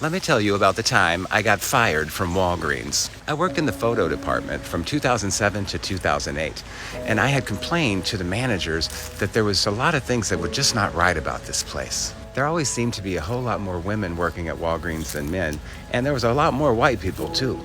Let me tell you about the time I got fired from Walgreens. I worked in the photo department from 2007 to 2008, and I had complained to the managers that there was a lot of things that were just not right about this place. There always seemed to be a whole lot more women working at Walgreens than men, and there was a lot more white people too.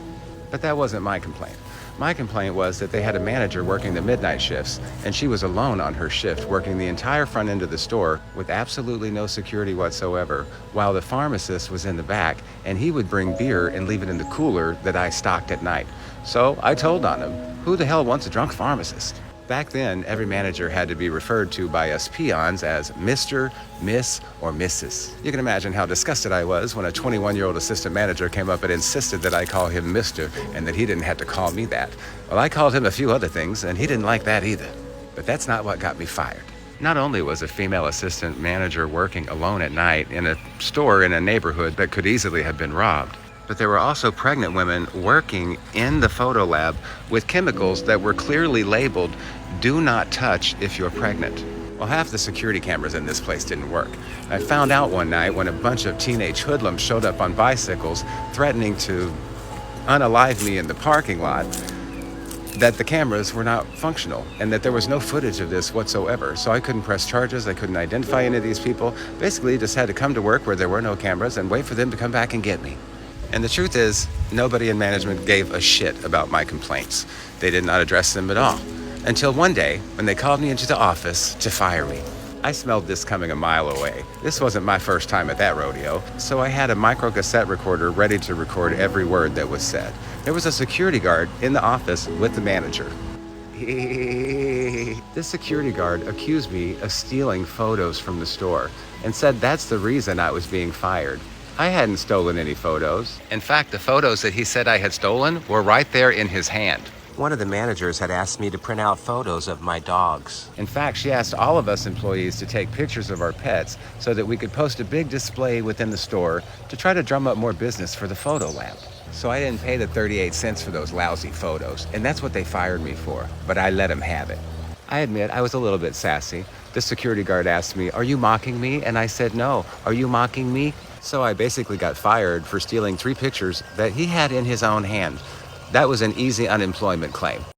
But that wasn't my complaint. My complaint was that they had a manager working the midnight shifts, and she was alone on her shift, working the entire front end of the store with absolutely no security whatsoever, while the pharmacist was in the back, and he would bring beer and leave it in the cooler that I stocked at night. So I told on him, who the hell wants a drunk pharmacist? Back then, every manager had to be referred to by us peons as Mr., Miss, or Mrs. You can imagine how disgusted I was when a 21-year-old assistant manager came up and insisted that I call him Mr. and that he didn't have to call me that. Well, I called him a few other things, and he didn't like that either. But that's not what got me fired. Not only was a female assistant manager working alone at night in a store in a neighborhood that could easily have been robbed, but there were also pregnant women working in the photo lab with chemicals that were clearly labeled, "Do not touch if you're pregnant." Well, half the security cameras in this place didn't work. I found out one night when a bunch of teenage hoodlums showed up on bicycles threatening to unalive me in the parking lot that the cameras were not functional and that there was no footage of this whatsoever. So I couldn't press charges, I couldn't identify any of these people. Basically, just had to come to work where there were no cameras and wait for them to come back and get me. And the truth is, nobody in management gave a shit about my complaints. They did not address them at all. Until one day, when they called me into the office to fire me. I smelled this coming a mile away. This wasn't my first time at that rodeo, so I had a micro cassette recorder ready to record every word that was said. There was a security guard in the office with the manager. This security guard accused me of stealing photos from the store and said that's the reason I was being fired. I hadn't stolen any photos. In fact, the photos that he said I had stolen were right there in his hand. One of the managers had asked me to print out photos of my dogs. In fact, she asked all of us employees to take pictures of our pets so that we could post a big display within the store to try to drum up more business for the photo lab. So I didn't pay the 38 cents for those lousy photos, and that's what they fired me for, but I let them have it. I admit I was a little bit sassy. The security guard asked me, "Are you mocking me?" And I said, "No. Are you mocking me?" So I basically got fired for stealing 3 pictures that he had in his own hand. That was an easy unemployment claim.